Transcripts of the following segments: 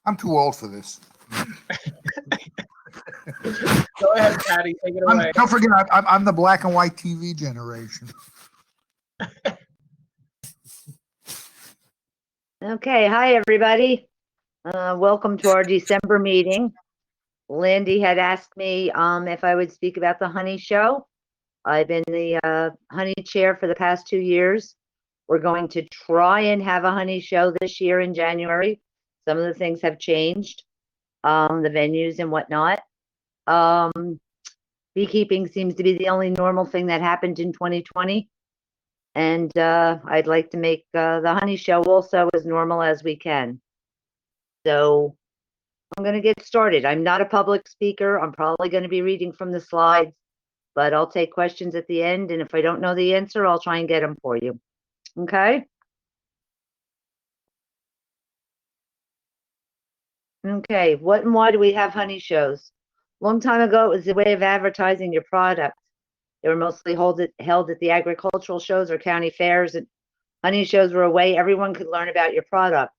I'm too old for this. Go ahead, Patti, take it away. Don't forget, I'm the black and white TV generation. Okay, hi everybody. Welcome to our December meeting. Lindy had asked me if I would speak about the honey show. I've been the honey chair for the past 2 years. We're going to try and have a honey show this year in January. Some of the things have changed, the venues and whatnot. Beekeeping seems to be the only normal thing that happened in 2020. And I'd like to make the honey show also as normal as we can. So I'm going to get started. I'm not a public speaker. I'm probably going to be reading from the slides, but I'll take questions at the end. And if I don't know the answer, I'll try and get them for you. Okay? Okay, what and why do we have honey shows? Long time ago, it was a way of advertising your product. They were mostly held at the agricultural shows or county fairs, and honey shows were a way everyone could learn about your product.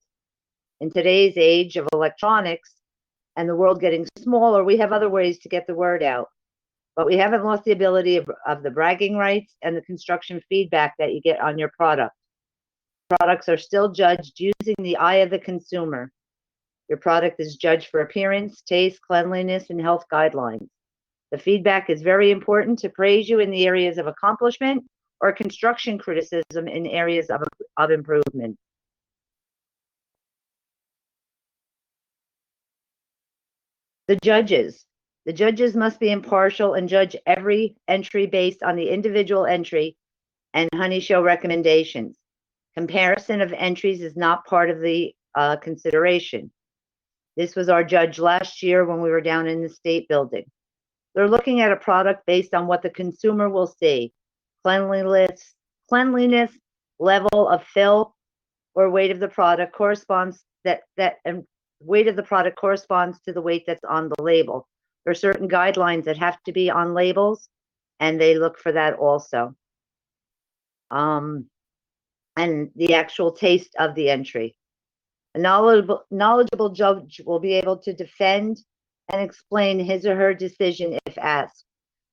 In today's age of electronics and the world getting smaller, we have other ways to get the word out. But we haven't lost the ability of the bragging rights and the construction feedback that you get on your product. Products are still judged using the eye of the consumer. Your product is judged for appearance, taste, cleanliness, and health guidelines. The feedback is very important to praise you in the areas of accomplishment or construction criticism in areas of improvement. The judges. The judges must be impartial and judge every entry based on the individual entry and honey show recommendations. Comparison of entries is not part of the consideration. This was our judge last year when we were down in the state building. They're looking at a product based on what the consumer will see. Cleanliness, level of fill, or weight of the product corresponds weight of the product corresponds to the weight that's on the label. There are certain guidelines that have to be on labels, and they look for that also. And the actual taste of the entry. A knowledgeable judge will be able to defend and explain his or her decision if asked.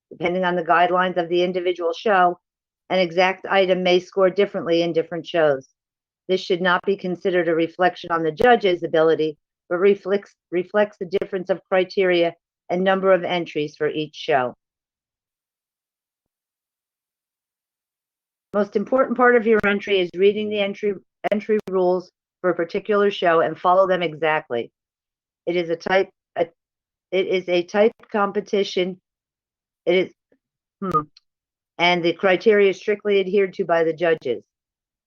Depending on the guidelines of the individual show, an exact item may score differently in different shows. This should not be considered a reflection on the judge's ability, but reflects the difference of criteria and number of entries for each show. Most important part of your entry is reading the entry rules for a particular show and follow them exactly. It is a type competition. And the criteria is strictly adhered to by the judges.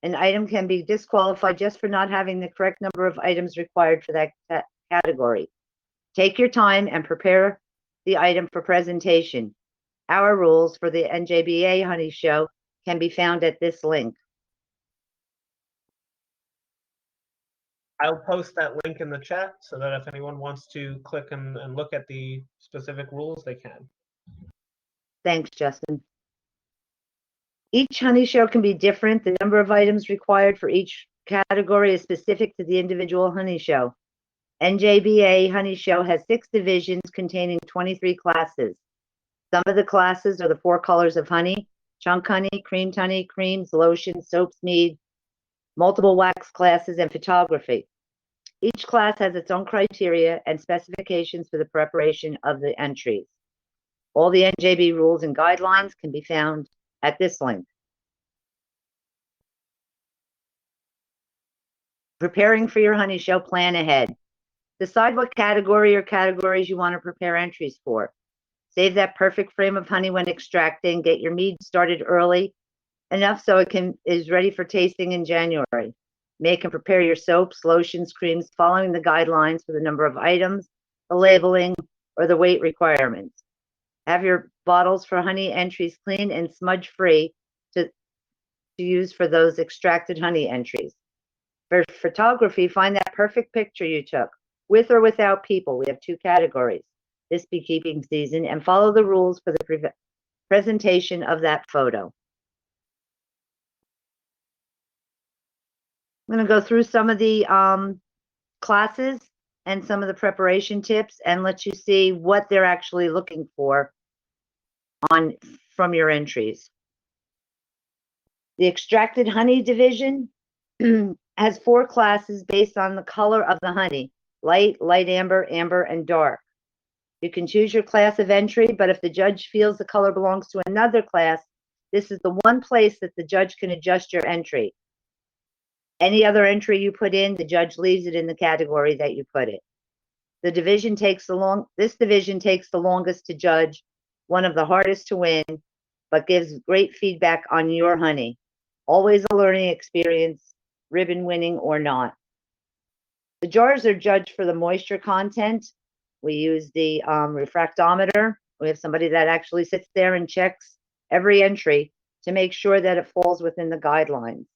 An item can be disqualified just for not having the correct number of items required for that category. Take your time and prepare the item for presentation. Our rules for the NJBA Honey Show can be found at this link. I'll post that link in the chat so that if anyone wants to click and look at the specific rules, they can. Thanks, Justin. Each honey show can be different. The number of items required for each category is specific to the individual honey show. NJBA Honey Show has 6 divisions containing 23 classes. Some of the classes are the 4 colors of honey, chunk honey, creamed honey, creams, lotions, soaps, mead, multiple wax classes, and photography. Each class has its own criteria and specifications for the preparation of the entries. All the NJB rules and guidelines can be found at this link. Preparing for your honey show, plan ahead. Decide what category or categories you want to prepare entries for. Save that perfect frame of honey when extracting. Get your mead started early, enough so it is ready for tasting in January. Make and prepare your soaps, lotions, creams, following the guidelines for the number of items, the labeling, or the weight requirements. Have your bottles for honey entries clean and smudge free to use for those extracted honey entries. For photography, find that perfect picture you took, with or without people. We have 2 categories this beekeeping season, and follow the rules for the presentation of that photo. I'm going to go through some of the classes. and some of the preparation tips and let you see what they're actually looking for from your entries. The extracted honey division has 4 classes based on the color of the honey: light, light amber, amber, and dark. You can choose your class of entry, but if the judge feels the color belongs to another class, this is the one place that the judge can adjust your entry. Any other entry you put in, the judge leaves it in the category that you put it. This division takes the longest to judge, one of the hardest to win, but gives great feedback on your honey. Always a learning experience, ribbon winning or not. The jars are judged for the moisture content. We use the refractometer. We have somebody that actually sits there and checks every entry to make sure that it falls within the guidelines.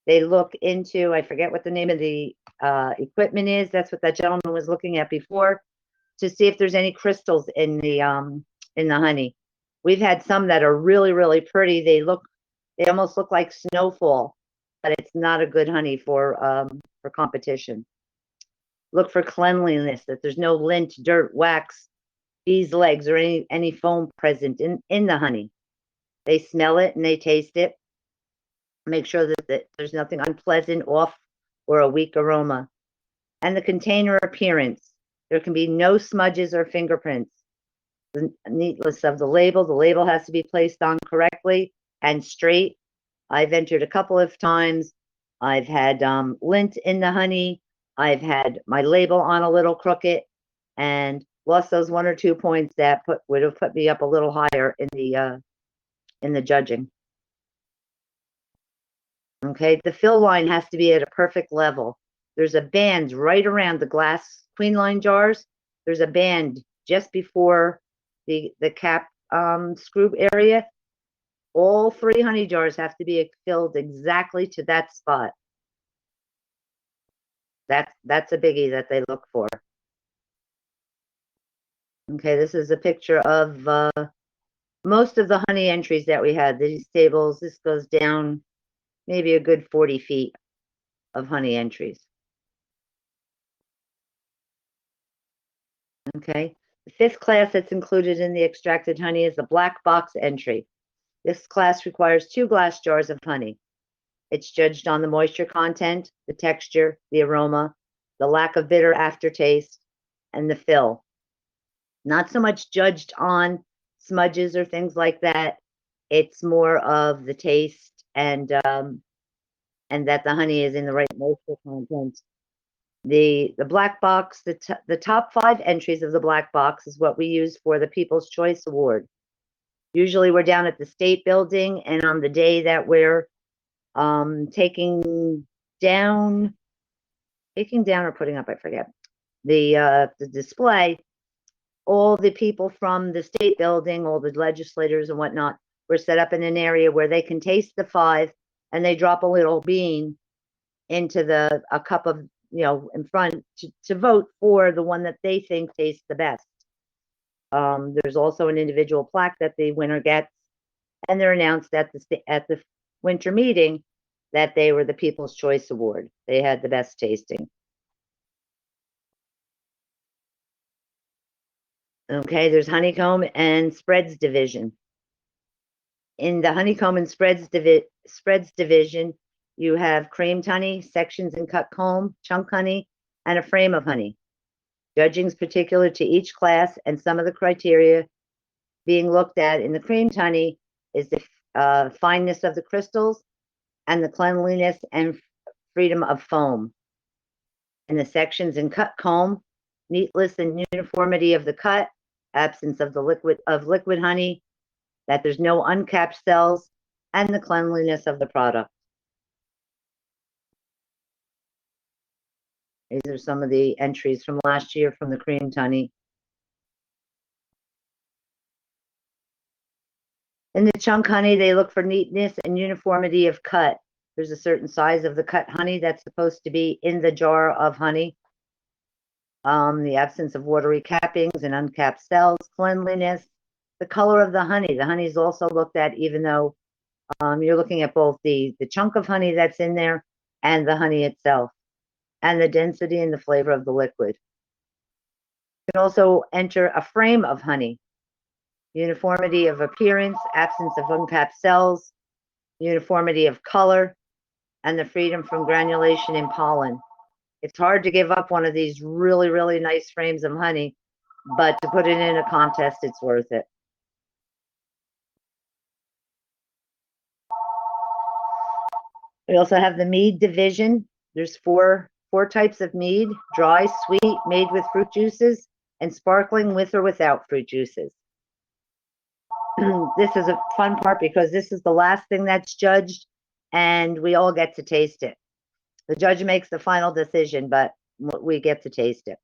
They look into, I forget what the name of the equipment is. That's what that gentleman was looking at before, to see if there's any crystals in the honey. We've had some that are really, really pretty. They almost look like snowfall, but it's not a good honey for competition. Look for cleanliness, that there's no lint, dirt, wax, bees' legs, or any foam present in the honey. They smell it and they taste it. Make sure that there's nothing unpleasant, off, or a weak aroma. And the container appearance. There can be no smudges or fingerprints. The neatness of the label has to be placed on correctly and straight. I've entered a couple of times. I've had lint in the honey. I've had my label on a little crooked and lost those 1 or 2 points that would have put me up a little higher in the judging. Okay, the fill line has to be at a perfect level. There's a band right around the glass queen line jars. There's a band just before the cap screw area. All 3 honey jars have to be filled exactly to that spot. That's a biggie that they look for. Okay, this is a picture of most of the honey entries that we had. These tables, this goes down maybe a good 40 feet of honey entries. Okay, the 5th class that's included in the extracted honey is the black box entry. This class requires 2 glass jars of honey. It's judged on the moisture content, the texture, the aroma, the lack of bitter aftertaste, and the fill. Not so much judged on smudges or things like that. It's more of the taste and that the honey is in the right moisture content. The black box, the top 5 entries of the black box is what we use for the People's Choice Award. Usually we're down at the State Building, and on the day that we're taking down or putting up, I forget, the display, all the people from the State Building, all the legislators and whatnot, were set up in an area where they can taste the 5, and they drop a little bean into a cup of, in front to vote for the one that they think tastes the best. There's also an individual plaque that the winner gets, and they're announced at the winter meeting that they were the People's Choice Award. They had the best tasting. Okay, there's honeycomb and spreads division. In the honeycomb and spreads division, you have creamed honey, sections and cut comb, chunk honey, and a frame of honey. Judging is particular to each class, and some of the criteria being looked at in the creamed honey is the fineness of the crystals and the cleanliness and freedom of foam. In the sections and cut comb, neatness and uniformity of the cut, absence of the liquid honey, that there's no uncapped cells, and the cleanliness of the product. These are some of the entries from last year from the creamed honey. In the chunk honey, they look for neatness and uniformity of cut. There's a certain size of the cut honey that's supposed to be in the jar of honey. The absence of watery cappings and uncapped cells, cleanliness, the color of the honey. The honey is also looked at, even though you're looking at both the chunk of honey that's in there and the honey itself. and the density and the flavor of the liquid. You can also enter a frame of honey, uniformity of appearance, absence of uncapped cells, uniformity of color, and the freedom from granulation in pollen. It's hard to give up one of these really, really nice frames of honey, but to put it in a contest, it's worth it. We also have the Mead Division. There's four types of mead: dry, sweet, made with fruit juices, and sparkling with or without fruit juices. This is a fun part because this is the last thing that's judged, and we all get to taste it. The judge makes the final decision, but we get to taste it.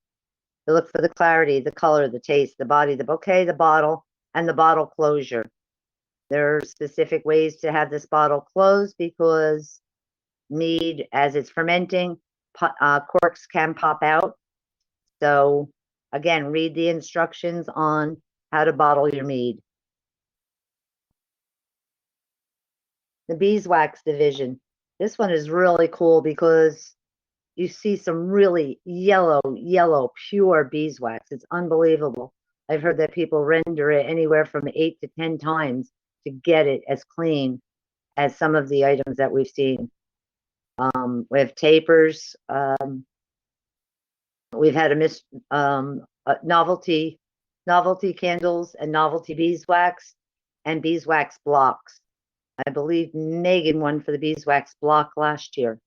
They look for the clarity, the color, the taste, the body, the bouquet, the bottle, and the bottle closure. There are specific ways to have this bottle closed because mead, as it's fermenting, corks can pop out. So again, read the instructions on how to bottle your mead. The Beeswax Division. This one is really cool because you see some really yellow, pure beeswax. It's unbelievable. I've heard that people render it anywhere from 8 to 10 times to get it as clean as some of the items that we've seen. We have tapers. We've had novelty candles and novelty beeswax and beeswax blocks. I believe Megan won for the beeswax block last year.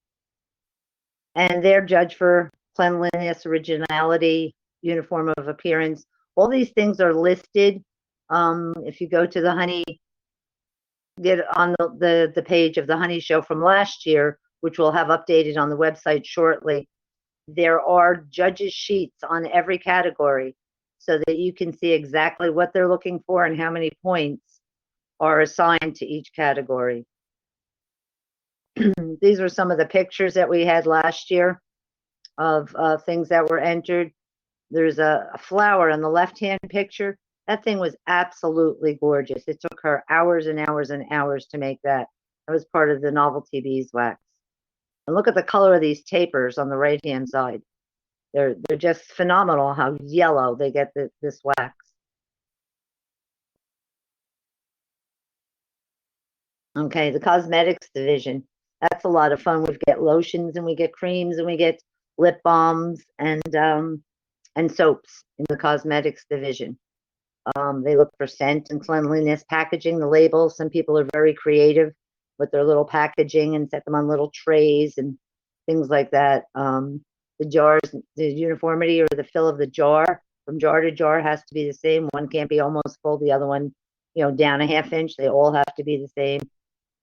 And they're judged for cleanliness, originality, uniform of appearance. All these things are listed. If you go to the honey, get on the page of the honey show from last year, which we'll have updated on the website shortly, there are judges' sheets on every category so that you can see exactly what they're looking for and how many points are assigned to each category. These were some of the pictures that we had last year of things that were entered. There's a flower in the left-hand picture. That thing was absolutely gorgeous. It took her hours and hours and hours to make that. That was part of the novelty beeswax. And look at the color of these tapers on the right-hand side. They're just phenomenal how yellow they get this wax. Okay, the Cosmetics Division. That's a lot of fun. We get lotions and we get creams and we get lip balms and soaps in the Cosmetics Division. They look for scent and cleanliness, packaging, the labels. Some people are very creative with their little packaging and set them on little trays and things like that. The jars, the uniformity or the fill of the jar from jar to jar has to be the same. One can't be almost full, the other one, down a half inch. They all have to be the same.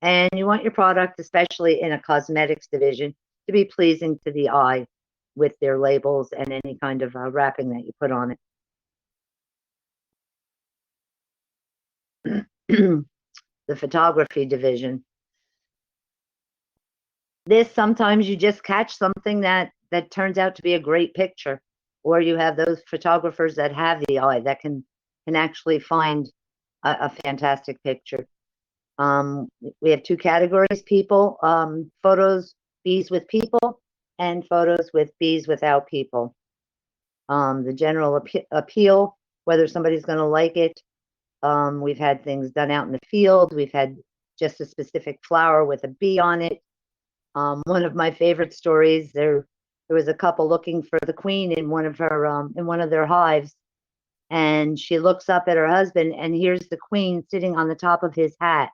And you want your product, especially in a cosmetics division, to be pleasing to the eye with their labels and any kind of wrapping that you put on it. The Photography Division. This, sometimes you just catch something that turns out to be a great picture, or you have those photographers that have the eye that can actually find a fantastic picture. We have two categories: people, photos, bees with people, and photos with bees without people. The general appeal, whether somebody's going to like it. We've had things done out in the field. We've had just a specific flower with a bee on it. One of my favorite stories, there was a couple looking for the queen in one of their hives, and she looks up at her husband, and here's the queen sitting on the top of his hat.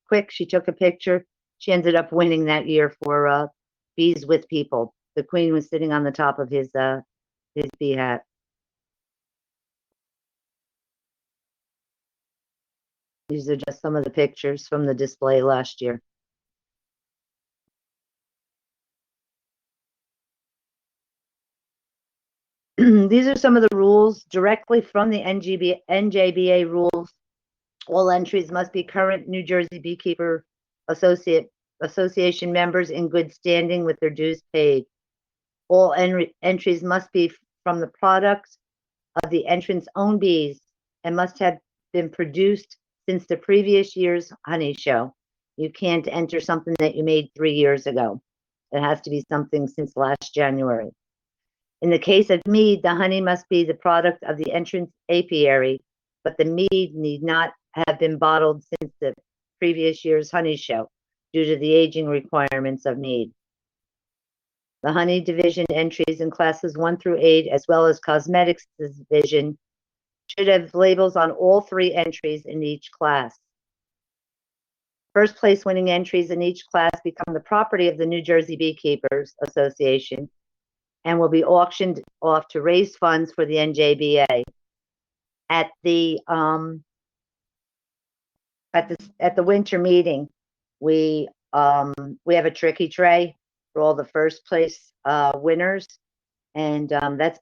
Quick, she took a picture. She ended up winning that year for bees with people. The queen was sitting on the top of his bee hat. These are just some of the pictures from the display last year. These are some of the rules directly from the NJBA rules. All entries must be current New Jersey Beekeeper Association members in good standing with their dues paid. All entries must be from the products of the entrant's own bees and must have been produced since the previous year's honey show. You can't enter something that you made 3 years ago. It has to be something since last January. In the case of mead, the honey must be the product of the entrance apiary, but the mead need not have been bottled since the previous year's honey show due to the aging requirements of mead. The honey division entries in classes 1 through 8, as well as cosmetics division, should have labels on all 3 entries in each class. First place winning entries in each class become the property of the New Jersey Beekeepers Association and will be auctioned off to raise funds for the NJBA. At the winter meeting, we have a tricky tray for all the first place winners, and that's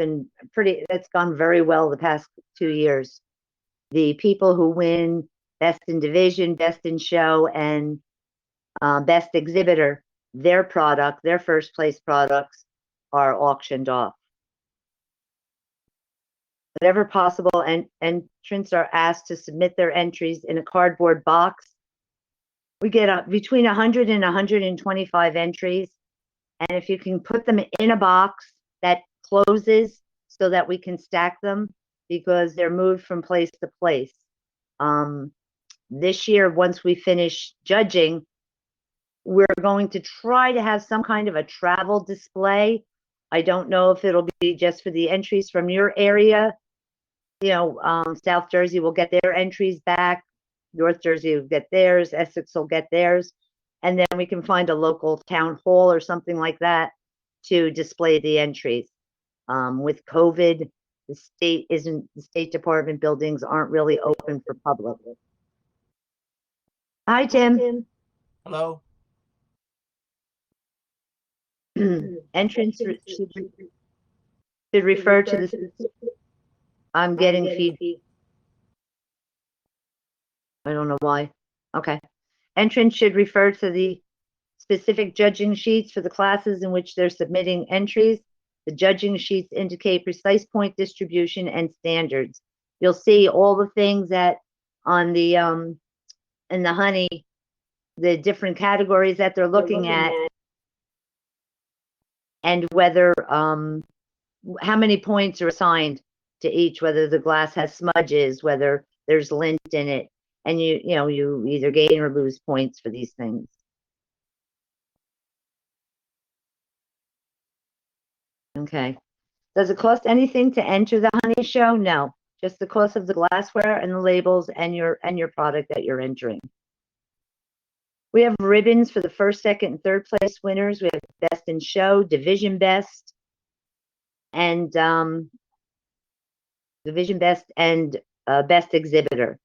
gone very well the past 2 years. The people who win Best in Division, Best in Show, and Best Exhibitor, their first place products are auctioned off. Whenever possible, entrants are asked to submit their entries in a cardboard box. We get between 100 and 125 entries, and if you can put them in a box that closes so that we can stack them, because they're moved from place to place. This year, once we finish judging, we're going to try to have some kind of a travel display. I don't know if it'll be just for the entries from your area. South Jersey will get their entries back. North Jersey will get theirs. Essex will get theirs. And then we can find a local town hall or something like that to display the entries. With COVID, the State Department buildings aren't really open for public. Hi, Tim. Hello. Entrance should refer to the. I'm getting feedback. I don't know why. Okay. Entrance should refer to the specific judging sheets for the classes in which they're submitting entries. The judging sheets indicate precise point distribution and standards. You'll see all the things that on the in the honey, the different categories that they're looking at, and whether how many points are assigned to each, whether the glass has smudges, whether there's lint in it, and you either gain or lose points for these things. Okay. Does it cost anything to enter the honey show? No, just the cost of the glassware and the labels and your product that you're entering. We have ribbons for the first, second, and third place winners. We have Best in Show, Division Best, and Division Best and Best Exhibitor.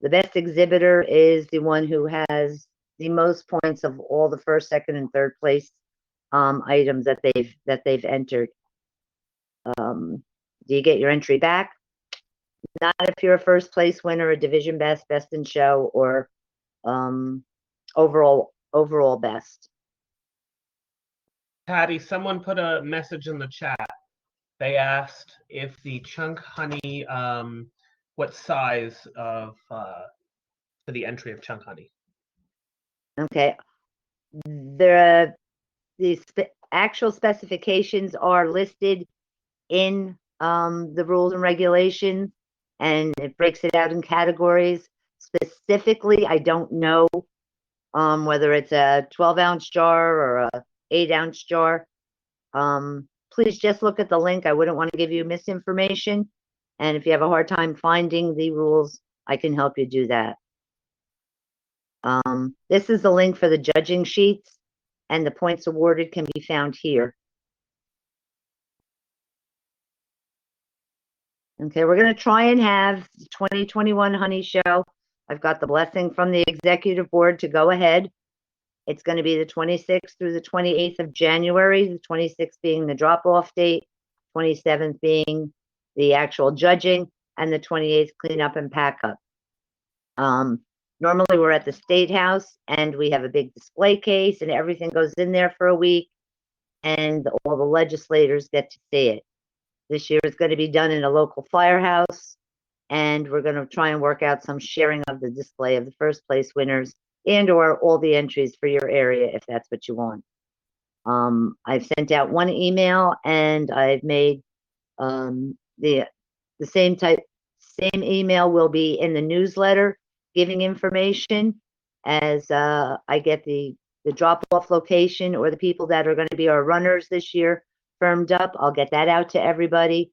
The Best Exhibitor is the one who has the most points of all the first, second, and third place items that they've entered. Do you get your entry back? Not if you're a first place winner, a Division Best, Best in Show, or overall best. Patti, someone put a message in the chat. They asked if the chunk honey, what size of for the entry of chunk honey. Okay. The actual specifications are listed in the rules and regulations, and it breaks it out in categories. Specifically, I don't know whether it's a 12-ounce jar or a 8-ounce jar. Please just look at the link. I wouldn't want to give you misinformation. And if you have a hard time finding the rules, I can help you do that. This is the link for the judging sheets, and the points awarded can be found here. Okay, we're going to try and have the 2021 Honey Show. I've got the blessing from the executive board to go ahead. It's going to be the 26th through the 28th of January, the 26th being the drop-off date, 27th being the actual judging, and the 28th cleanup and pack up. Normally we're at the State House, and we have a big display case, and everything goes in there for a week, and all the legislators get to see it. This year it's going to be done in a local firehouse, and we're going to try and work out some sharing of the display of the first place winners and or all the entries for your area if that's what you want. I've sent out one email and I've made the same email will be in the newsletter giving information as I get the drop-off location or the people that are going to be our runners this year firmed up. I'll get that out to everybody.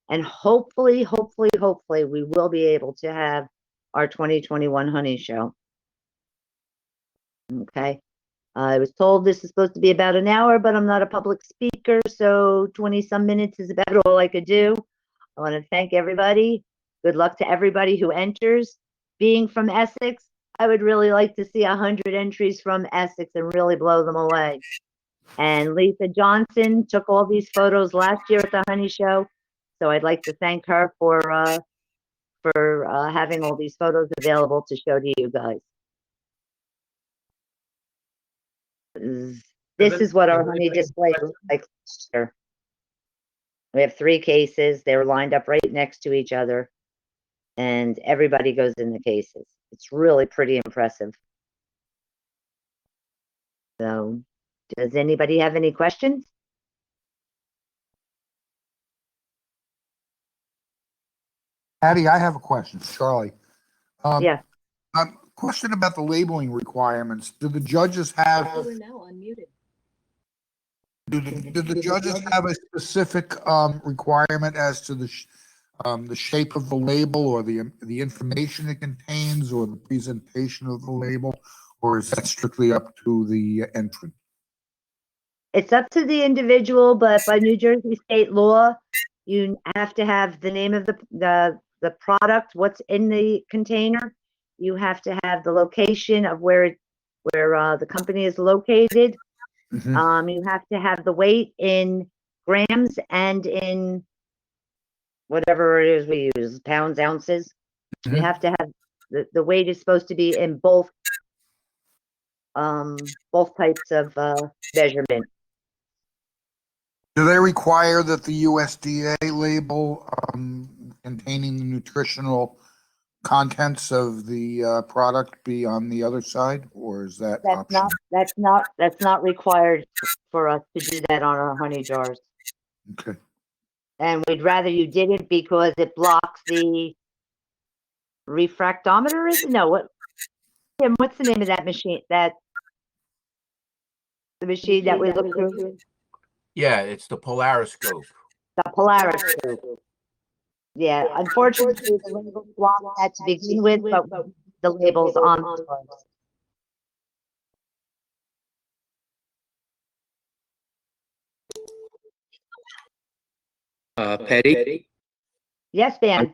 And hopefully, we will be able to have our 2021 honey show. Okay. I was told this is supposed to be about an hour, but I'm not a public speaker, so 20-some minutes is about all I could do. I want to thank everybody. Good luck to everybody who enters. Being from Essex, I would really like to see 100 entries from Essex and really blow them away. And Lisa Johnson took all these photos last year at the honey show, so I'd like to thank her for having all these photos available to show to you guys. This is what our honey display looks like. We have 3 cases. They're lined up right next to each other, and everybody goes in the cases. It's really pretty impressive. So, does anybody have any questions? Patty, I have a question. Charlie. Yeah. Question about the labeling requirements. Do the judges have? We're now unmuted. Do the judges have a specific requirement as to the shape of the label or the information it contains or the presentation of the label, or is that strictly up to the entrant? It's up to the individual, but by New Jersey state law, you have to have the name of the product, what's in the container. You have to have the location of where the company is located. Mm-hmm. You have to have the weight in grams and in whatever it is we use, pounds, ounces. Mhm. You have to have the weight is supposed to be in both types of measurement. Do they require that the USDA label containing the nutritional contents of the product be on the other side, or is that optional? That's not required for us to do that on our honey jars. Okay. And we'd rather you didn't because it blocks the refractometer. Tim, what's the name of that machine? The machine that we look through? Yeah, it's the polariscope. The Polariscope. Yeah, unfortunately, the labels block that to begin with, but the labels on the jars. Patti? Yes, Dan.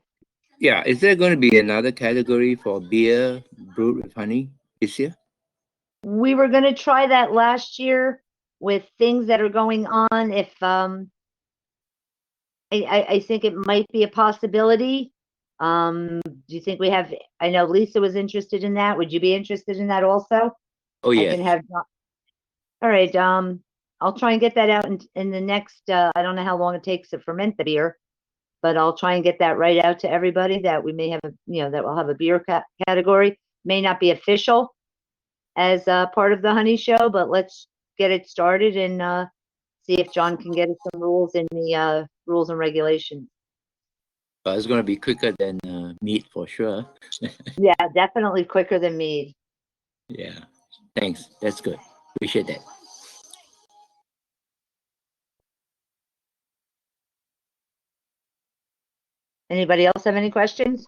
Yeah, is there going to be another category for beer brewed with honey this year? We were going to try that last year with things that are going on. If I think it might be a possibility. Do you think we have? I know Lisa was interested in that. Would you be interested in that also? Oh, I yes. can have. All right. I'll try and get that out in the next. I don't know how long it takes to ferment the beer, but I'll try and get that right out to everybody that we may have that we'll have a beer category. May not be official as part of the honey show, but let's get it started and see if John can get us some rules in the rules and regulations. It's going to be quicker than meat for sure. Yeah, definitely quicker than mead. Yeah, thanks. That's good. Appreciate that. Anybody else have any questions?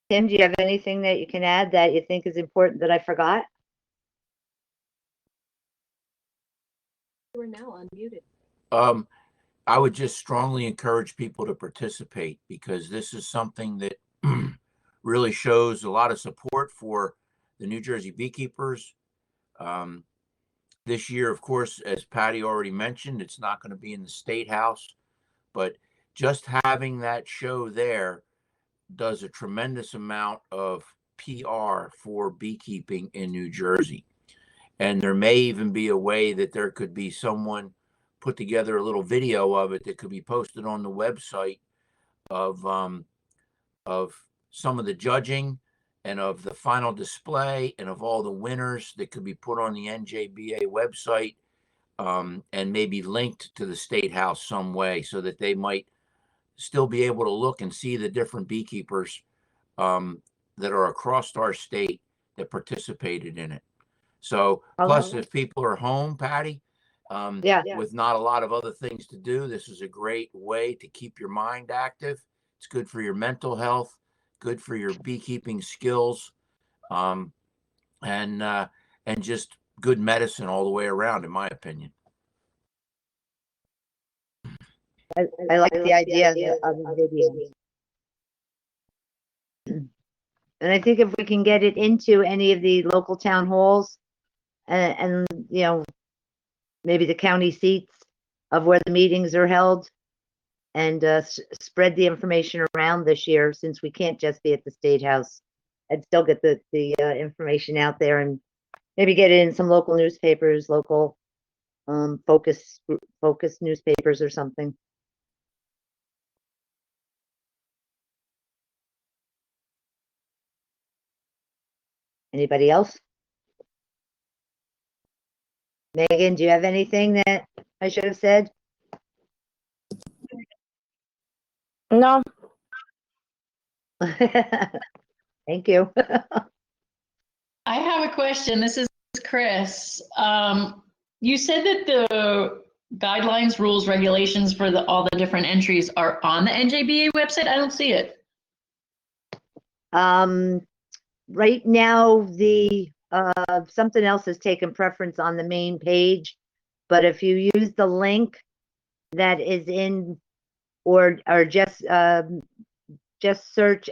Tim, do you have anything that you can add that you think is important that I forgot? We're now unmuted. I would just strongly encourage people to participate because this is something that really shows a lot of support for the New Jersey beekeepers. This year, of course, as Patti already mentioned, it's not going to be in the State House, but just having that show there does a tremendous amount of PR for beekeeping in New Jersey. And there may even be a way that there could be someone put together a little video of it that could be posted on the website of some of the judging and of the final display and of all the winners that could be put on the NJBA website, and maybe linked to the State House some way so that they might still be able to look and see the different beekeepers that are across our state that participated in it. So plus, if people are home, Patti, with not a lot of other things to do, this is a great way to keep your mind active. It's good for your mental health, good for your beekeeping skills, and just good medicine all the way around, in my opinion. I like the idea of the video. And I think if we can get it into any of the local town halls and you know, maybe the county seats of where the meetings are held, and spread the information around this year, since we can't just be at the State House, I'd still get the information out there, and maybe get it in some local newspapers, local focus newspapers or something. Anybody else? Megan, do you have anything that I should have said? No. Thank you. I have a question. This is Chris. You said that the guidelines, rules, regulations for all the different entries are on the NJBA website. I don't see it. Right now, the something else has taken preference on the main page, but if you use the link that is in, or just search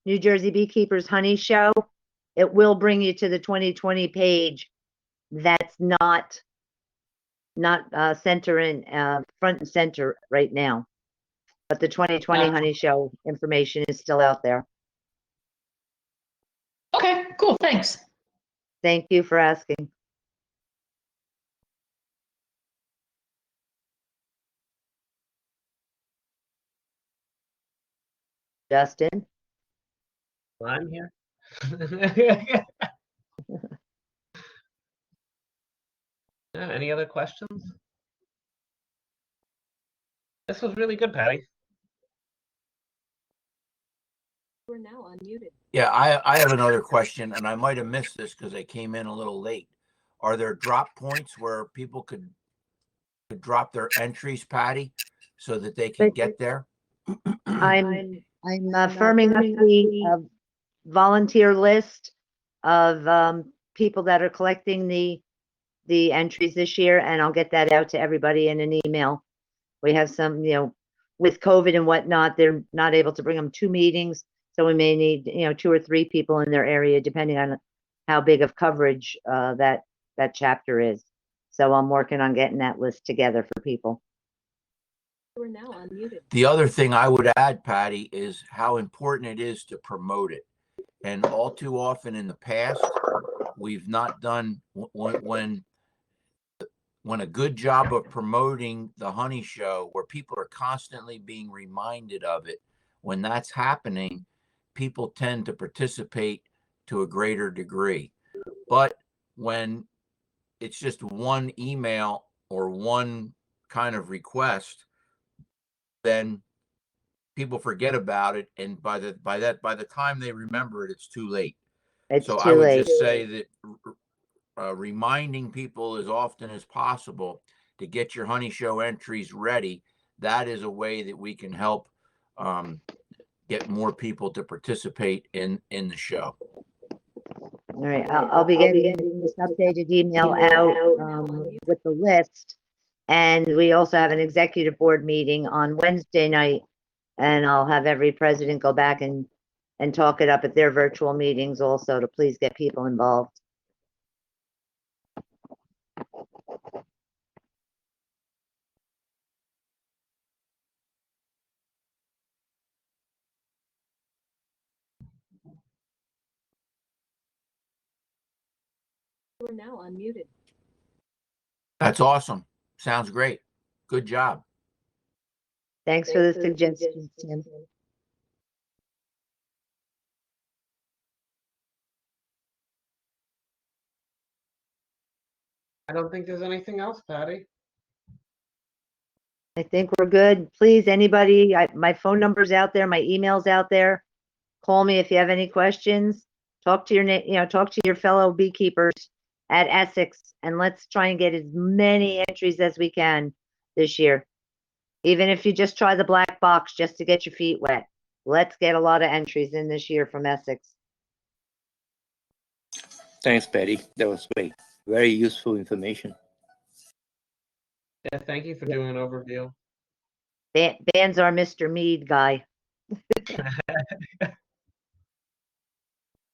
New Jersey Beekeepers Honey Show, it will bring you to the 2020 page. That's not center in front and center right now, but the 2020 Honey Show information is still out there. Okay, cool. Thanks. Thank you for asking. Justin? I'm here. Any other questions? This was really good, Patti. We're now unmuted. Yeah, I have another question, and I might have missed this because I came in a little late. Are there drop points where people could drop their entries, Patti, so that they can get there? I'm firming up the volunteer list of people that are collecting the entries this year, and I'll get that out to everybody in an email. We have some, you know, with COVID and whatnot, they're not able to bring them to meetings, so we may need, you know, 2 or 3 people in their area, depending on how big of coverage that chapter is. So I'm working on getting that list together for people. We're now unmuted. The other thing I would add, Patti, is how important it is to promote it. And all too often in the past, we've not done when a good job of promoting the honey show, where people are constantly being reminded of it. When that's happening, people tend to participate to a greater degree. But when it's just one email or one kind of request, then people forget about it, and by the time they remember it, it's too late. It's so too I would late. just say that reminding people as often as possible to get your honey show entries ready. That is a way that we can help get more people to participate in the show. All right, I'll be getting this updated email out with the list. And we also have an executive board meeting on Wednesday night, and I'll have every president go back and talk it up at their virtual meetings also, to please get people involved. We're now unmuted. That's awesome. Sounds great. Good job. Thanks for the suggestions, Tim. I don't think there's anything else, Patty. I think we're good. Please, anybody, my phone number's out there, my email's out there. Call me if you have any questions. Talk to talk to your fellow beekeepers at Essex, and let's try and get as many entries as we can this year. Even if you just try the black box just to get your feet wet. Let's get a lot of entries in this year from Essex. Thanks, Patty. That was great. Very useful information. Yeah, thank you for doing an overview. Dan's our Mr. Mead guy.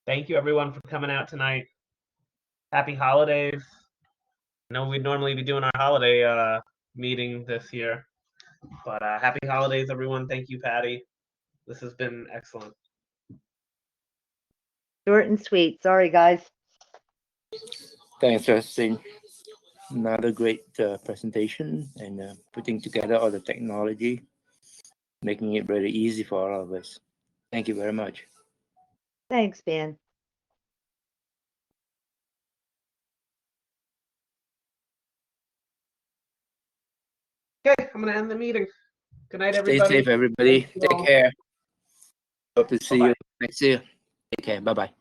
Thank you everyone for coming out tonight. Happy holidays. I know we'd normally be doing our holiday meeting this year, but happy holidays, everyone. Thank you, Patty. This has been excellent. Short and sweet. Sorry, guys. Thanks, Justin. Another great presentation and putting together all the technology, making it very easy for all of us. Thank you very much. Thanks, Dan. Okay, I'm going to end the meeting. Good night, Stay everybody. safe, everybody. Thank you Take all. care. Hope to see you Bye-bye. next year. Take care. Bye-bye.